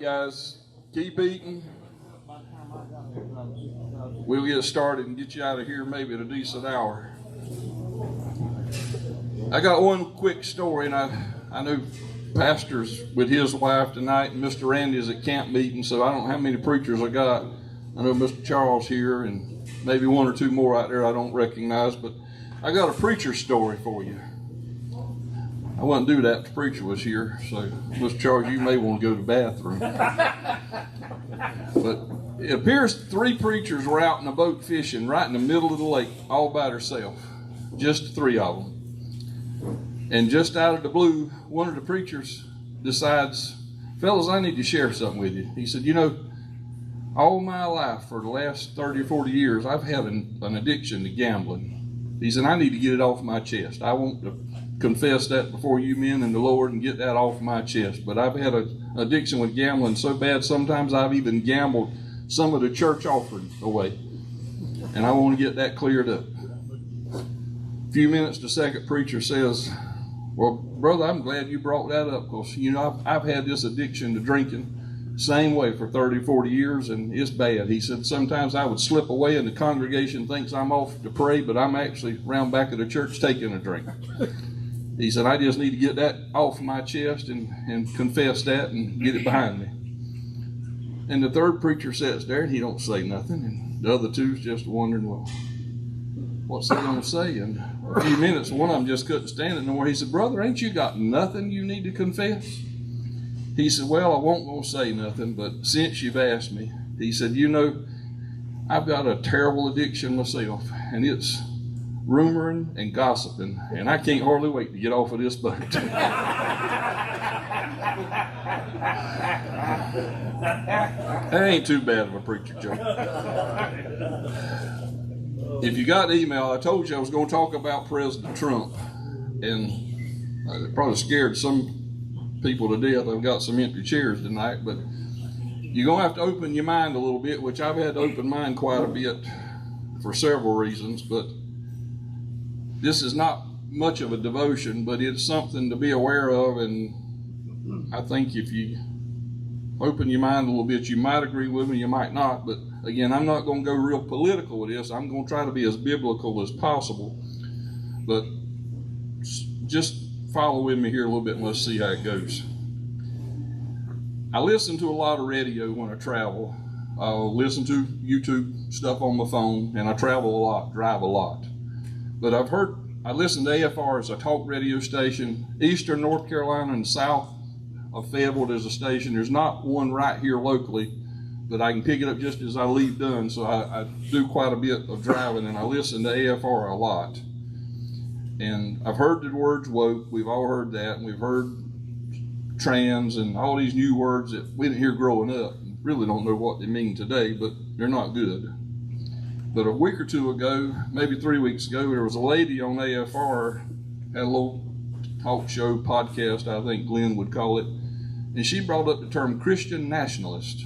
guys, keep eating. We'll get started and get you out of here maybe at a decent hour. I got one quick story, and I know Pastor's with his wife tonight, and Mr. Randy's at camp meeting, so I don't know how many preachers I got. I know Mr. Charles here, and maybe one or two more out there I don't recognize, but I got a preacher story for you. I wouldn't do that if the preacher was here, so Mr. Charles, you may want to go to the bathroom. But it appears 3 preachers were out in a boat fishing right in the middle of the lake, all by themselves. Just 3 of them. And just out of the blue, one of the preachers decides, fellas, I need to share something with you. He said, you know, all my life for the last 30 or 40 years, I've had an addiction to gambling. He said, I need to get it off my chest. I want to confess that before you men and the Lord and get that off my chest. But I've had an addiction with gambling so bad, sometimes I've even gambled some of the church offering away. And I want to get that cleared up. A few minutes, the second preacher says, well, brother, I'm glad you brought that up because, you know, I've had this addiction to drinking same way for 30, 40 years, and it's bad. He said, sometimes I would slip away and the congregation thinks I'm off to pray, but I'm actually round back of the church taking a drink. He said, I just need to get that off my chest and confess that and get it behind me. And the third preacher sits there and he don't say nothing, and the other two's just wondering, well, what's he going to say? And a few minutes, one of them just couldn't stand it no more. He said, brother, ain't you got nothing you need to confess? He said, well, I won't go say nothing, but since you've asked me, he said, you know, I've got a terrible addiction myself, and it's rumoring and gossiping, and I can't hardly wait to get off of this boat. That ain't too bad of a preacher joke. If you got the email, I told you I was going to talk about President Trump, and it probably scared some people to death. I've got some empty chairs tonight, but you're going to have to open your mind a little bit, which I've had to open mine quite a bit for several reasons, but this is not much of a devotion, but it's something to be aware of, and I think if you open your mind a little bit, you might agree with me, you might not, but again, I'm not going to go real political with this. I'm going to try to be as biblical as possible, but just follow with me here a little bit and let's see how it goes. I listen to a lot of radio when I travel. I'll listen to YouTube stuff on my phone, and I travel a lot, drive a lot. But I listen to AFR as a talk radio station. Eastern North Carolina and south of Fayetteville, there's a station. There's not one right here locally, but I can pick it up just as I leave done. So I do quite a bit of driving, and I listen to AFR a lot. And I've heard the words woke. We've all heard that. And we've heard trans and all these new words that we didn't hear growing up. Really don't know what they mean today, but they're not good. But a week or two ago, maybe 3 weeks ago, there was a lady on AFR, had a little talk show, podcast, I think Glenn would call it, and she brought up the term Christian nationalist.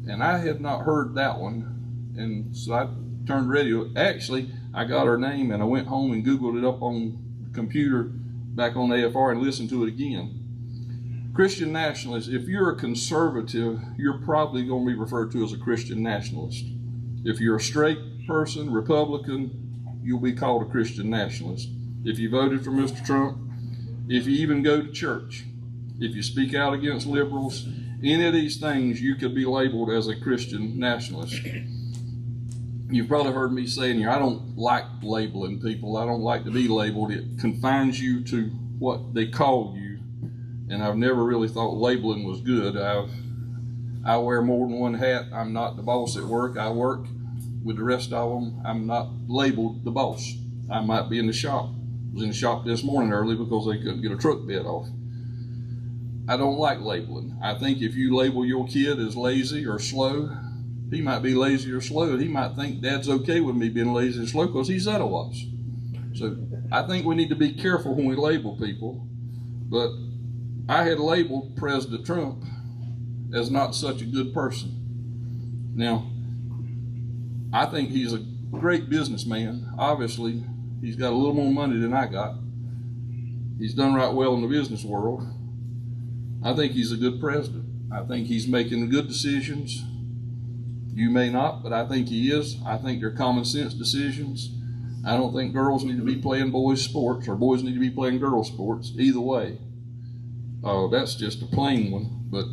And I had not heard that one, and so I turned radio. Actually, I got her name, and I went home and Googled it up on the computer back on AFR and listened to it again. Christian nationalist, if you're a conservative, you're probably going to be referred to as a Christian nationalist. If you're a straight person, Republican, you'll be called a Christian nationalist. If you voted for Mr. Trump, if you even go to church, if you speak out against liberals, any of these things, you could be labeled as a Christian nationalist. You've probably heard me saying here, I don't like labeling people. I don't like to be labeled. It confines you to what they call you. And I've never really thought labeling was good. I wear more than one hat. I'm not the boss at work. I work with the rest of them. I'm not labeled the boss. I might be in the shop. I was in the shop this morning early because they couldn't get a truck bed off. I don't like labeling. I think if you label your kid as lazy or slow, he might be lazy or slow. He might think Dad's okay with me being lazy and slow because he said I was. So I think we need to be careful when we label people. But I had labeled President Trump as not such a good person. Now, I think he's a great businessman. Obviously, he's got a little more money than I got. He's done right well in the business world. I think he's a good president. I think he's making good decisions. You may not, but I think he is. I think they're common sense decisions. I don't think girls need to be playing boys' sports or boys need to be playing girls' sports. Either way. That's just a plain one. But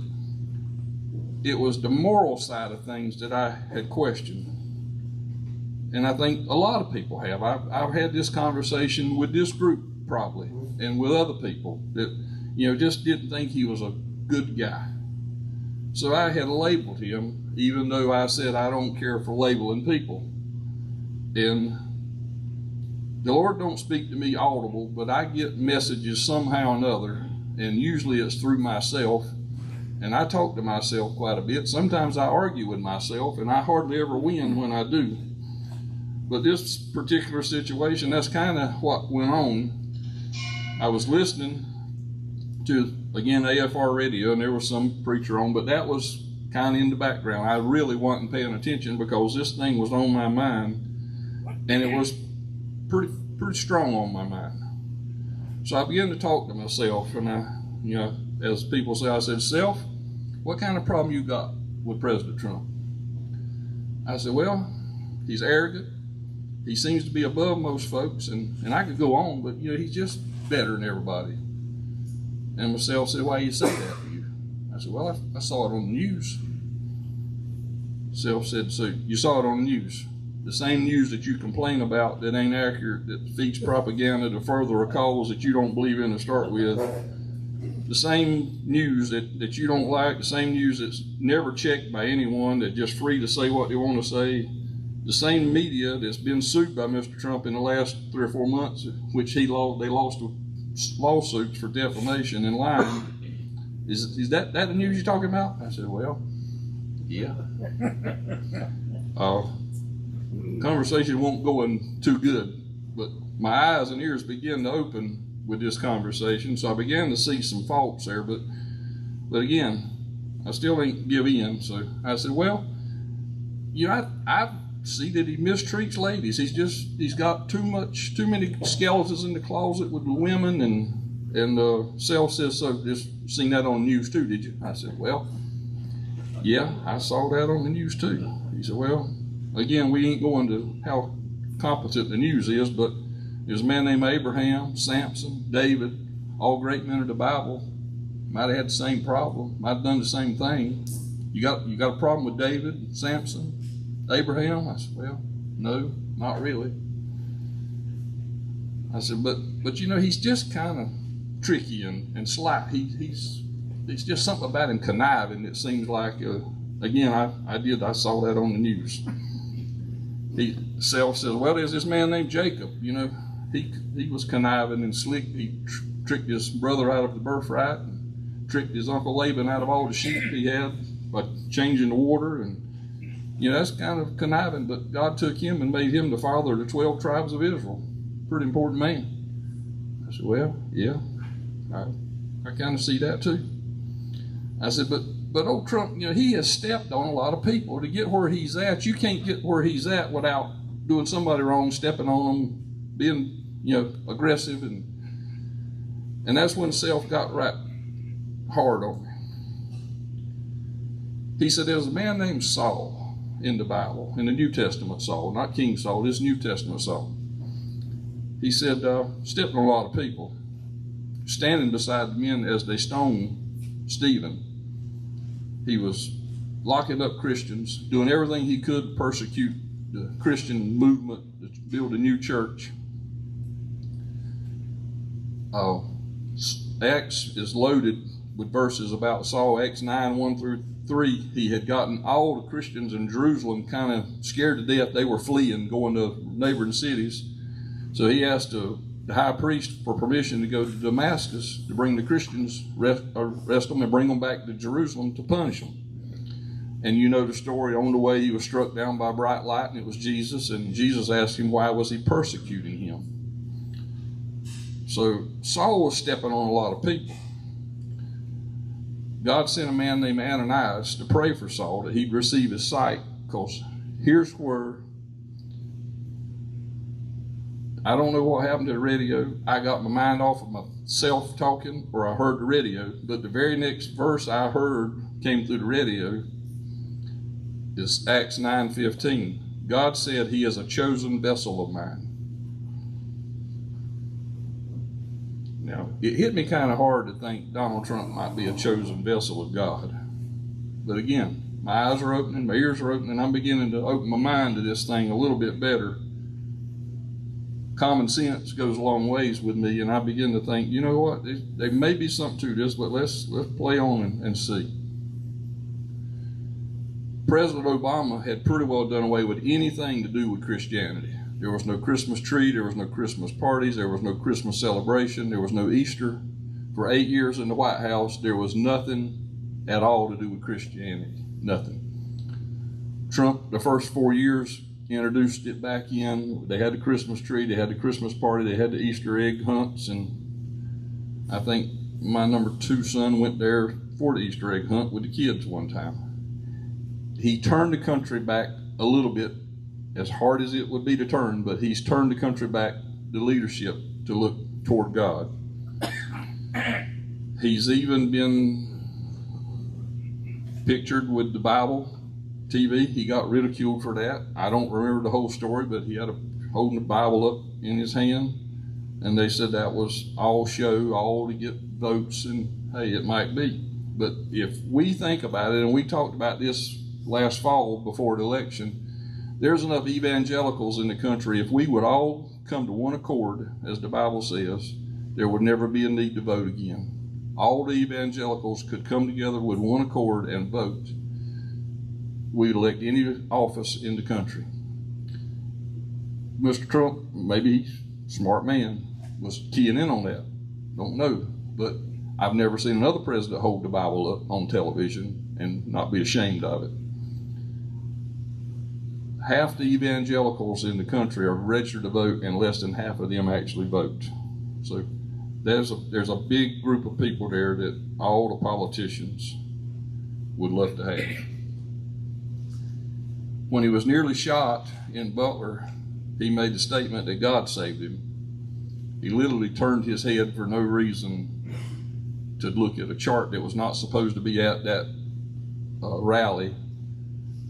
it was the moral side of things that I had questioned. And I think a lot of people have. I've had this conversation with this group probably and with other people that, just didn't think he was a good guy. So I had labeled him, even though I said I don't care for labeling people. And the Lord don't speak to me audible, but I get messages somehow or another, and usually it's through myself. And I talk to myself quite a bit. Sometimes I argue with myself, and I hardly ever win when I do. But this particular situation, that's kind of what went on. I was listening to, again, AFR radio, and there was some preacher on, but that was kind of in the background. I really wasn't paying attention because this thing was on my mind, and it was pretty strong on my mind. So I began to talk to myself, and I, as people say, I said, "Self, what kind of problem you got with President Trump?" I said, "Well, he's arrogant. He seems to be above most folks," and I could go on, but he's just better than everybody. And myself said, "Why you say that to you?" I said, "Well, I saw it on the news." Self said, "So you saw it on the news? The same news that you complain about that ain't accurate, that feeds propaganda to further a cause that you don't believe in to start with. The same news that you don't like, the same news that's never checked by anyone, that's just free to say what they want to say. The same media that's been sued by Mr. Trump in the last 3 or 4 months, which they lost lawsuits for defamation and lying. Is that the news you're talking about?" I said, "Well, yeah." Conversation won't go in too good, but my eyes and ears began to open with this conversation, so I began to see some faults there, but again, I still ain't give in. So I said, "Well, I see that he mistreats ladies. He's got too many skeletons in the closet with the women, and Self says so. Just seen that on the news too, did you?" I said, "Well, yeah, I saw that on the news too." He said, "Well, again, we ain't going to how competent the news is, but there's a man named Abraham, Samson, David, all great men of the Bible. Might have had the same problem. Might have done the same thing. You got a problem with David, Samson, Abraham?" I said, "Well, no, not really." I said, but he's just kind of tricky and sly. It's just something about him conniving. It seems like, again, I saw that on the news. Self says, "Well, there's this man named Jacob. He was conniving and slick. He tricked his brother out of the birthright, and tricked his uncle Laban out of all the sheep he had by changing the water, and that's kind of conniving. But God took him and made him the father of the 12 tribes of Israel. Pretty important man." I said, "Well, yeah, I kind of see that too." I said, but old Trump, he has stepped on a lot of people to get where he's at. You can't get where he's at without doing somebody wrong, stepping on them, being, aggressive. And that's when Self got right hard on me. He said, "There's a man named Saul in the Bible, in the New Testament Saul, not King Saul, this New Testament Saul." He said, stepped on a lot of people, standing beside the men as they stoned Stephen. He was locking up Christians, doing everything he could to persecute the Christian movement, to build a new church. Acts is loaded with verses about Saul. Acts 9, 1 through 3. He had gotten all the Christians in Jerusalem kind of scared to death. They were fleeing, going to neighboring cities. So he asked the high priest for permission to go to Damascus to bring the Christians, arrest them, and bring them back to Jerusalem to punish them. And the story. On the way, he was struck down by bright light, and it was Jesus. And Jesus asked him, why was he persecuting him? So Saul was stepping on a lot of people. God sent a man named Ananias to pray for Saul that he'd receive his sight, because here's where I don't know what happened to the radio. I got my mind off of myself talking, or I heard the radio, but the very next verse I heard came through the radio is Acts 9:15. God said he is a chosen vessel of mine. Now, it hit me kind of hard to think Donald Trump might be a chosen vessel of God. But again, my eyes are opening, my ears are opening, I'm beginning to open my mind to this thing a little bit better. Common sense goes a long ways with me, and I begin to think, you know what, there may be something to this, but let's play on and see. President Obama had pretty well done away with anything to do with Christianity. There was no Christmas tree, there was no Christmas parties, there was no Christmas celebration, there was no Easter. For 8 years in the White House, there was nothing at all to do with Christianity, nothing. Trump, the first 4 years, introduced it back in. They had the Christmas tree, they had the Christmas party, they had the Easter egg hunts, and I think my number 2 son went there for the Easter egg hunt with the kids one time. He turned the country back a little bit, as hard as it would be to turn, but he's turned the country back, the leadership, to look toward God. He's even been pictured with the Bible TV. He got ridiculed for that. I don't remember the whole story, but he had holding the Bible up in his hand, and they said that was all show, all to get votes, and hey, it might be. But if we think about it, and we talked about this last fall before the election, there's enough evangelicals in the country. If we would all come to one accord, as the Bible says, there would never be a need to vote again. All the evangelicals could come together with one accord and vote. We'd elect any office in the country. Mr. Trump, maybe he's a smart man, was keying in on that. Don't know. But I've never seen another president hold the Bible up on television and not be ashamed of it. Half the evangelicals in the country are registered to vote, and less than half of them actually vote. So there's a big group of people there that all the politicians would love to have. When he was nearly shot in Butler, he made the statement that God saved him. He literally turned his head for no reason to look at a chart that was not supposed to be at that rally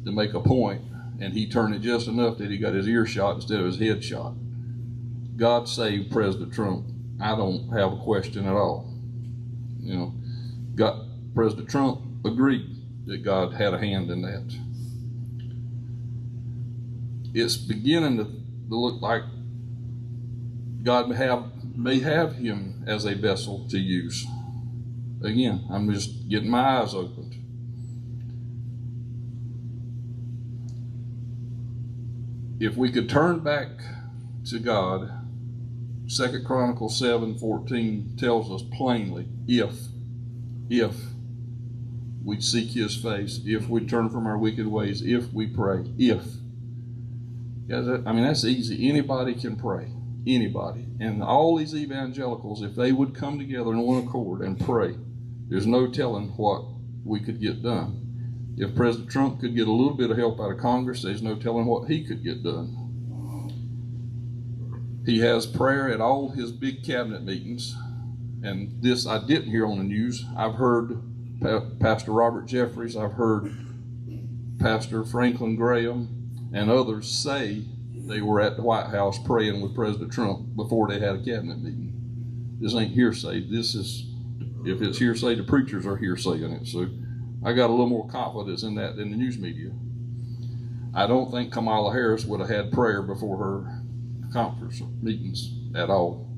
to make a point. And he turned it just enough that he got his ear shot instead of his head shot. God saved President Trump. I don't have a question at all. You know, President Trump agreed that God had a hand in that. It's beginning to look like God may have him as a vessel to use. Again, I'm just getting my eyes opened. If we could turn back to God, 2 Chronicles 7:14 tells us plainly, if we seek his face, if we turn from our wicked ways, if we pray, that's easy. Anybody can pray, anybody. And all these evangelicals, if they would come together in one accord and pray, there's no telling what we could get done. If President Trump could get a little bit of help out of Congress, there's no telling what he could get done. He has prayer at all his big cabinet meetings, and this I didn't hear on the news. I've heard Pastor Robert Jeffries, I've heard Pastor Franklin Graham, and others say they were at the White House praying with President Trump before they had a cabinet meeting. This ain't hearsay. This is, if it's hearsay, the preachers are hearsaying it. So I got a little more confidence in that than the news media. I don't think Kamala Harris would have had prayer before her conference meetings at all.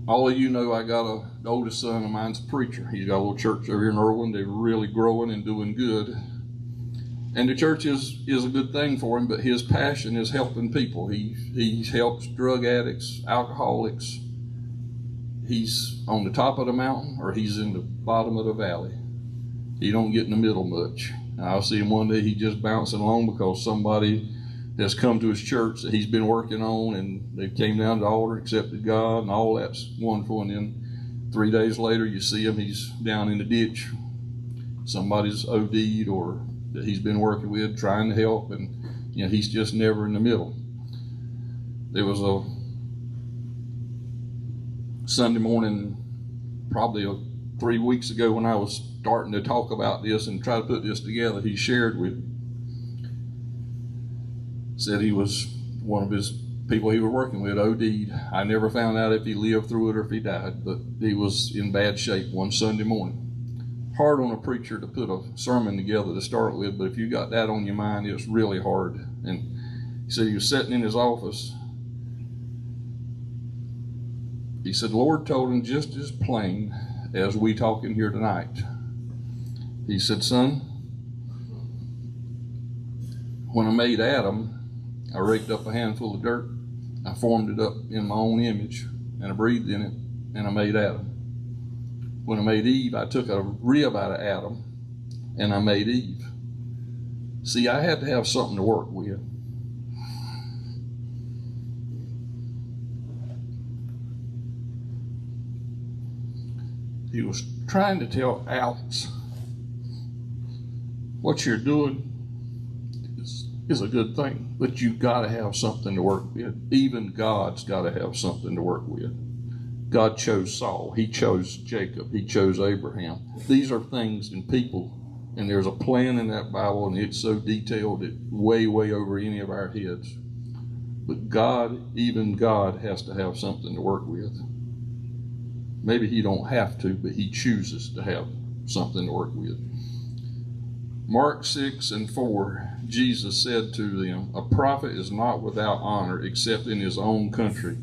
All of you know I got the oldest son of mine's a preacher. He's got a little church over here in Erwin. They're really growing and doing good. And the church is a good thing for him, but his passion is helping people. He helps drug addicts, alcoholics. He's on the top of the mountain or he's in the bottom of the valley. He don't get in the middle much. I'll see him one day, he's just bouncing along because somebody has come to his church that he's been working on, and they came down to the altar, accepted God, and all that's wonderful. And then 3 days later, you see him, he's down in the ditch. Somebody's OD'd or that he's been working with, trying to help, and he's just never in the middle. There was a Sunday morning, probably 3 weeks ago, when I was starting to talk about this and try to put this together. He shared with me, said he was one of his people he was working with OD'd. I never found out if he lived through it or if he died, but he was in bad shape one Sunday morning. Hard on a preacher to put a sermon together to start with, but if you got that on your mind, it's really hard. And he said he was sitting in his office. He said, the Lord told him just as plain as we talking here tonight. He said, son, when I made Adam, I raked up a handful of dirt, I formed it up in my own image, and I breathed in it, and I made Adam. When I made Eve, I took a rib out of Adam, and I made Eve. See, I had to have something to work with. He was trying to tell Alex, what you're doing is a good thing, but you got to have something to work with. Even God's got to have something to work with. God chose Saul. He chose Jacob. He chose Abraham. These are things and people, and there's a plan in that Bible, and it's so detailed it way over any of our heads. But God, even God, has to have something to work with. Maybe he don't have to, but he chooses to have something to work with. Mark 6:4, Jesus said to them, a prophet is not without honor except in his own country,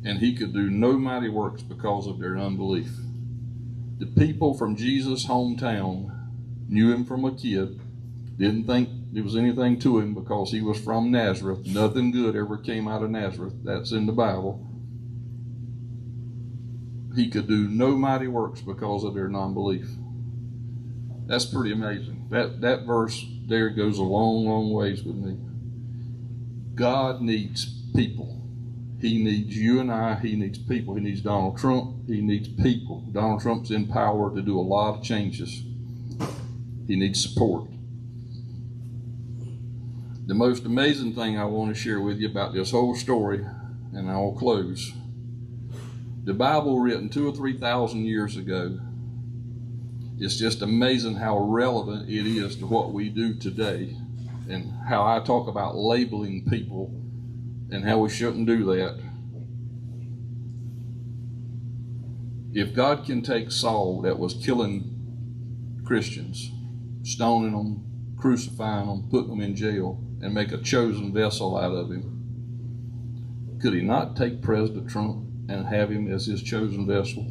and he could do no mighty works because of their unbelief. The people from Jesus' hometown knew him from a kid, didn't think there was anything to him because he was from Nazareth. Nothing good ever came out of Nazareth. That's in the Bible. He could do no mighty works because of their non-belief. That's pretty amazing. That verse there goes a long ways with me. God needs people. He needs you and I. He needs people. He needs Donald Trump. He needs people. Donald Trump's in power to do a lot of changes. He needs support. The most amazing thing I want to share with you about this whole story, and I will close. The Bible written 2,000 or 3,000 years ago, it's just amazing how relevant it is to what we do today, and how I talk about labeling people and how we shouldn't do that. If God can take Saul, that was killing Christians, stoning them, crucifying them, putting them in jail, and make a chosen vessel out of him, could he not take President Trump and have him as his chosen vessel?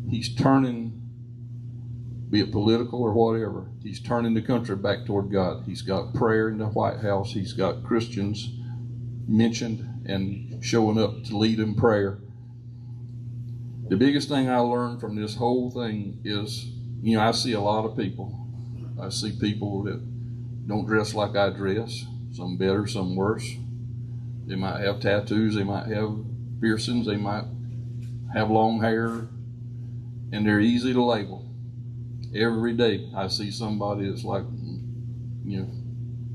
He's turning, be it political or whatever, he's turning the country back toward God. He's got prayer in the White House. He's got Christians mentioned and showing up to lead in prayer. The biggest thing I learned from this whole thing is, I see a lot of people. I see people that don't dress like I dress, some better, some worse. They might have tattoos, they might have piercings, they might have long hair, and they're easy to label. Every day I see somebody that's like,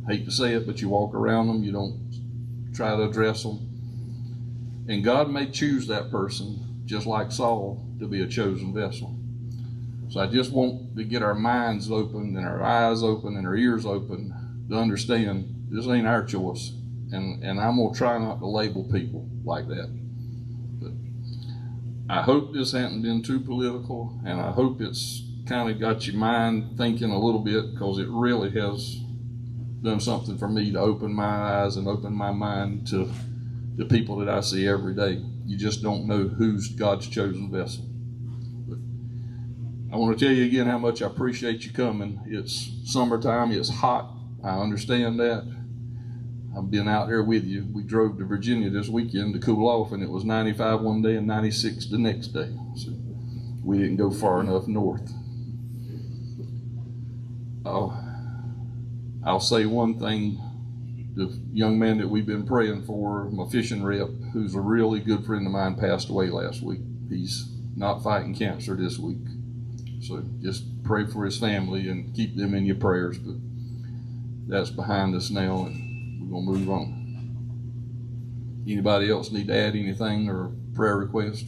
hate to say it, but you walk around them, you don't try to address them. And God may choose that person, just like Saul, to be a chosen vessel. So I just want to get our minds open and our eyes open and our ears open to understand this ain't our choice. And I'm going to try not to label people like that. But I hope this hasn't been too political, and I hope it's kind of got your mind thinking a little bit, because it really has done something for me to open my eyes and open my mind to the people that I see every day. You just don't know who's God's chosen vessel. But I want to tell you again how much I appreciate you coming. It's summertime, it's hot, I understand that. I've been out there with you. We drove to Virginia this weekend to cool off, and it was 95 one day and 96 the next day. So we didn't go far enough north. I'll say one thing. The young man that we've been praying for, my fishing rep, who's a really good friend of mine, passed away last week. He's not fighting cancer this week. So just pray for his family and keep them in your prayers. But that's behind us now, and we're going to move on. Anybody else need to add anything or prayer request?